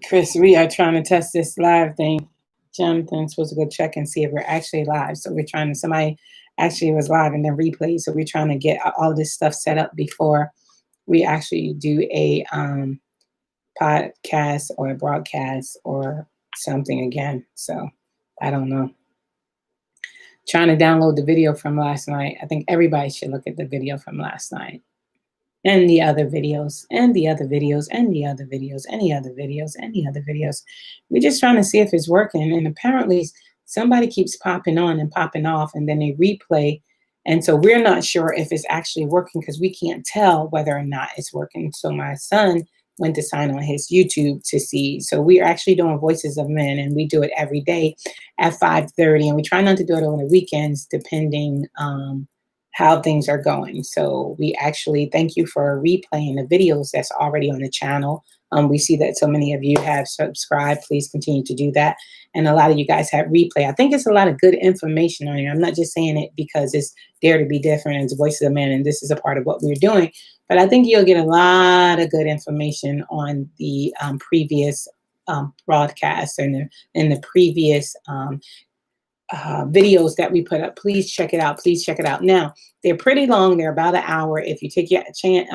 Chris, we are trying to test this live thing. Jonathan's supposed to go check and see if we're actually live. So we're trying to, somebody actually was live and then replayed. So we're trying to get all this stuff set up before we actually do a podcast or a broadcast or something again. So I don't know. Trying to download the video from last night. I think everybody should look at the video from last night. And the other videos, and the other videos, and the other videos, and the other videos, and the other videos. We're just trying to see if it's working. And apparently somebody keeps popping on and popping off, and then they replay. And so we're not sure if it's actually working because we can't tell whether or not it's working. So my son went to sign on his YouTube to see. So we're actually doing Voices of Men, and we do it every day at 5:30. And we try not to do it on the weekends, depending how things are going. So we actually thank you for replaying the videos that's already on the channel. We see that so many of you have subscribed. Please continue to do that. And a lot of you guys have replay. I think it's a lot of good information on here. I'm not just saying it because it's Dare to Be Different, it's Voices of Men, and this is a part of what we're doing. But I think you'll get a lot of good information on the previous broadcasts and in the previous videos that we put up. Please check it out. Please check it out. Now, they're pretty long. They're about an hour. If you take your chance,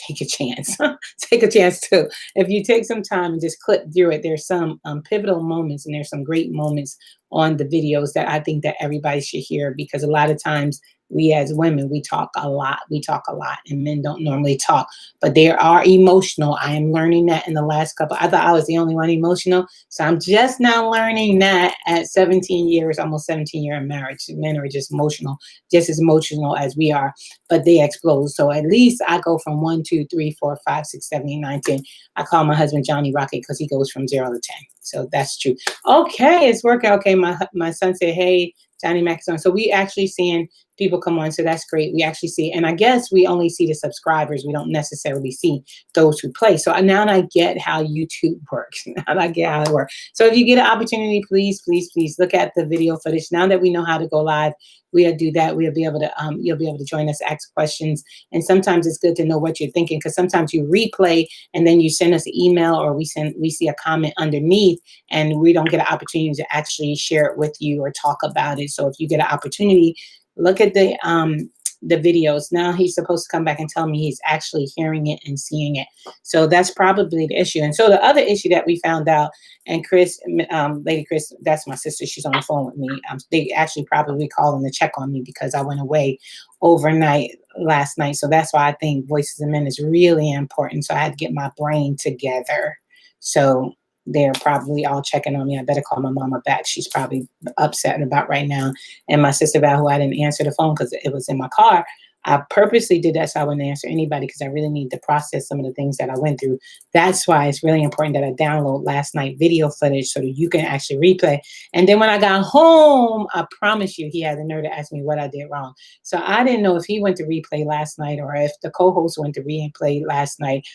take a chance. Take a chance too. If you take some time and just click through it, there's some pivotal moments and there's some great moments on the videos that I think that everybody should hear, because a lot of times we as women, we talk a lot. We talk a lot, and men don't normally talk, but they are emotional. I am learning that in the last couple. I thought I was the only one emotional. So I'm just now learning that at 17 years, almost 17 years in marriage. Men are just emotional, just as emotional as we are, but they explode. So at least I go from 1, 2, 3, 4, 5, 6, 7, 8, 9, 10. I call my husband Johnny Rocket because he goes from 0 to 10. So that's true. Okay, it's working. Okay, my son said, hey, Johnny Mac is on. So we actually seeing people come on. So that's great. We actually see, and I guess we only see the subscribers. We don't necessarily see those who play. So now I get how YouTube works. Now I get how it works. So if you get an opportunity, please, please, please look at the video footage. Now that we know how to go live, we'll do that. We'll be able to, you'll be able to join us, ask questions. And sometimes it's good to know what you're thinking, because sometimes you replay and then you send us an email, or we see a comment underneath and we don't get an opportunity to actually share it with you or talk about it. So if you get an opportunity, look at the videos. Now he's supposed to come back and tell me he's actually hearing it and seeing it. So that's probably the issue. And so the other issue that we found out, and Chris, Lady Chris, that's my sister. She's on the phone with me. They actually probably calling to check on me because I went away overnight last night. So that's why I think Voices of Men is really important. So I had to get my brain together. So they're probably all checking on me. I better call my mama back. She's probably upset about right now. And my sister Val, who I didn't answer the phone because it was in my car. I purposely did that so I wouldn't answer anybody, because I really need to process some of the things that I went through. That's why it's really important that I download last night video footage so that you can actually replay. And then when I got home, I promise you, he had the nerve to ask me what I did wrong. So I didn't know if he went to replay last night, or if the co-host went to replay last night,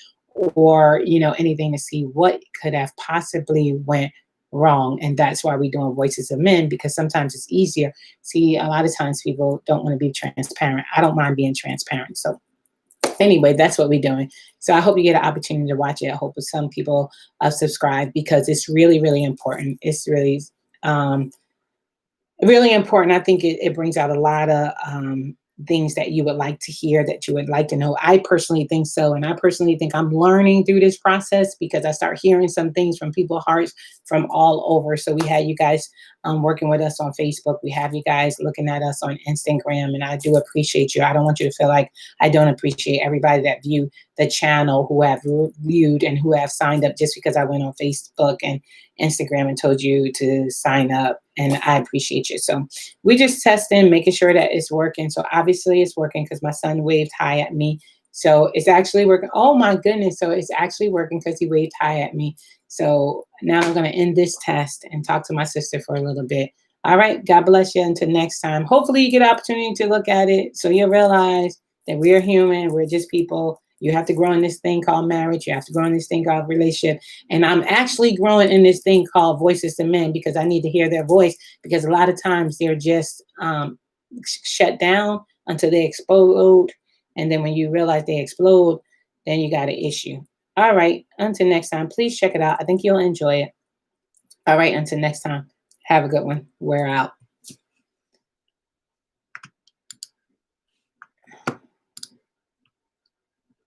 or anything to see what could have possibly went wrong. And that's why we're doing Voices of Men, because sometimes it's easier. See, a lot of times people don't want to be transparent. I don't mind being transparent. So anyway, that's what we're doing. So I hope you get an opportunity to watch it. I hope some people subscribe, because it's really, really important. It's really really important. I think it brings out a lot of things that you would like to hear, that you would like to know. I personally think so. And I personally think I'm learning through this process, because I start hearing some things from people's hearts from all over. So we had you guys working with us on Facebook. We have you guys looking at us on Instagram, and I do appreciate you. I don't want you to feel like I don't appreciate everybody that view the channel, who have viewed and who have signed up just because I went on Facebook and Instagram and told you to sign up. And I appreciate you. So we just testing, making sure that it's working. So obviously it's working because my son waved hi at me. So it's actually working. Oh my goodness. So it's actually working because he waved hi at me. So now I'm going to end this test and talk to my sister for a little bit. All right. God bless you. Until next time. Hopefully you get an opportunity to look at it, so you'll realize that we're human. We're just people. You have to grow in this thing called marriage. You have to grow in this thing called relationship. And I'm actually growing in this thing called Voices of Men, because I need to hear their voice, because a lot of times they're just shut down until they explode. And then when you realize they explode, then you got an issue. All right. Until next time, please check it out. I think you'll enjoy it. All right. Until next time, have a good one. We're out.